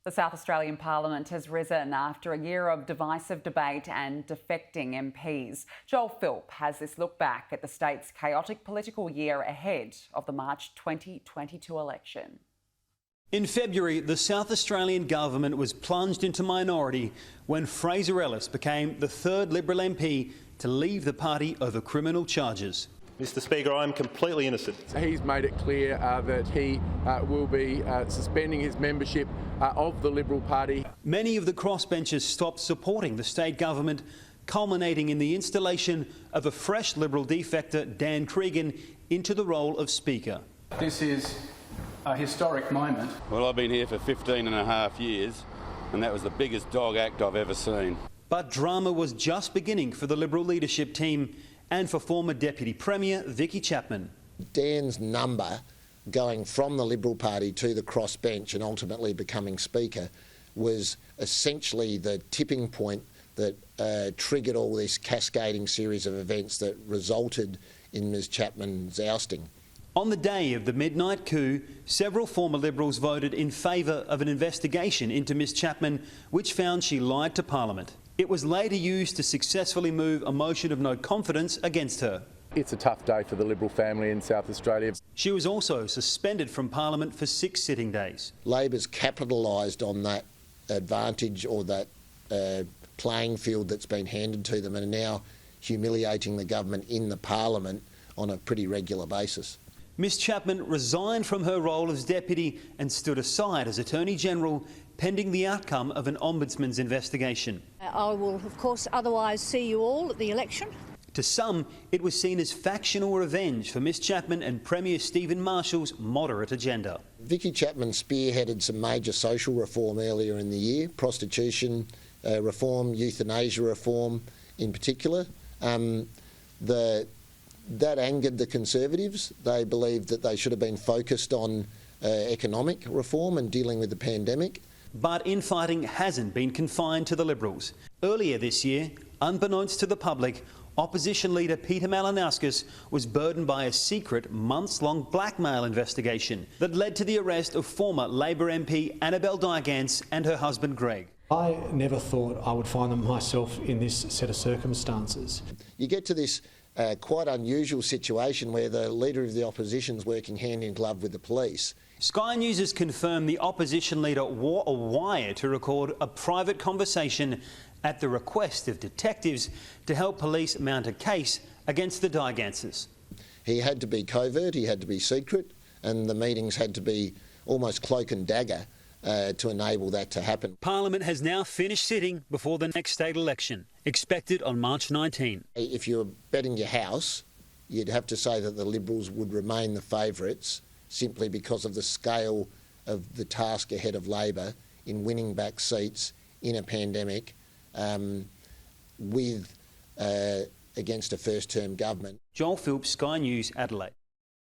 The South Australian Parliament has risen after a year of divisive debate and defecting MPs. Joel Philp has this look back at the state's chaotic political year ahead of the March 2022 election. In February, the South Australian government was plunged into minority when Fraser Ellis became the third Liberal MP to leave the party over criminal charges. Mr Speaker, I am completely innocent. He's made it clear that he will be suspending his membership of the Liberal Party. Many of the crossbenchers stopped supporting the state government, culminating in the installation of a fresh Liberal defector, Dan Cregan, into the role of Speaker. This is a historic moment. Well, I've been here for 15 and a half years, and that was the biggest dog act I've ever seen. But drama was just beginning for the Liberal leadership team and for former Deputy Premier Vicky Chapman. Dan's number going from the Liberal Party to the crossbench and ultimately becoming Speaker was essentially the tipping point that triggered all this cascading series of events that resulted in Ms Chapman's ousting. On the day of the midnight coup, several former Liberals voted in favour of an investigation into Ms Chapman, which found she lied to Parliament. It was later used to successfully move a motion of no confidence against her. It's a tough day for the Liberal family in South Australia. She was also suspended from Parliament for 6 sitting days. Labor's capitalised on that advantage or that playing field that's been handed to them and are now humiliating the government in the Parliament on a pretty regular basis. Ms Chapman resigned from her role as deputy and stood aside as Attorney-General pending the outcome of an Ombudsman's investigation. I will, of course, otherwise see you all at the election. To some, it was seen as factional revenge for Ms Chapman and Premier Stephen Marshall's moderate agenda. Vicky Chapman spearheaded some major social reform earlier in the year, prostitution reform, euthanasia reform in particular. That angered the Conservatives. They believed that they should have been focused on economic reform and dealing with the pandemic. But infighting hasn't been confined to the Liberals. Earlier this year, unbeknownst to the public, Opposition leader Peter Malinauskas was burdened by a secret, months-long blackmail investigation that led to the arrest of former Labor MP Annabelle Digance and her husband Greg. I never thought I would find myself in this set of circumstances. You get to this quite unusual situation where the Leader of the Opposition is working hand in glove with the police. Sky News has confirmed the Opposition leader wore a wire to record a private conversation at the request of detectives to help police mount a case against the Digances. He had to be covert, he had to be secret, and the meetings had to be almost cloak and dagger to enable that to happen. Parliament has now finished sitting before the next state election, expected on March 19. If you were betting your house, you'd have to say that the Liberals would remain the favourites simply because of the scale of the task ahead of Labor in winning back seats in a pandemic against a first-term government. Joel Philp, Sky News, Adelaide.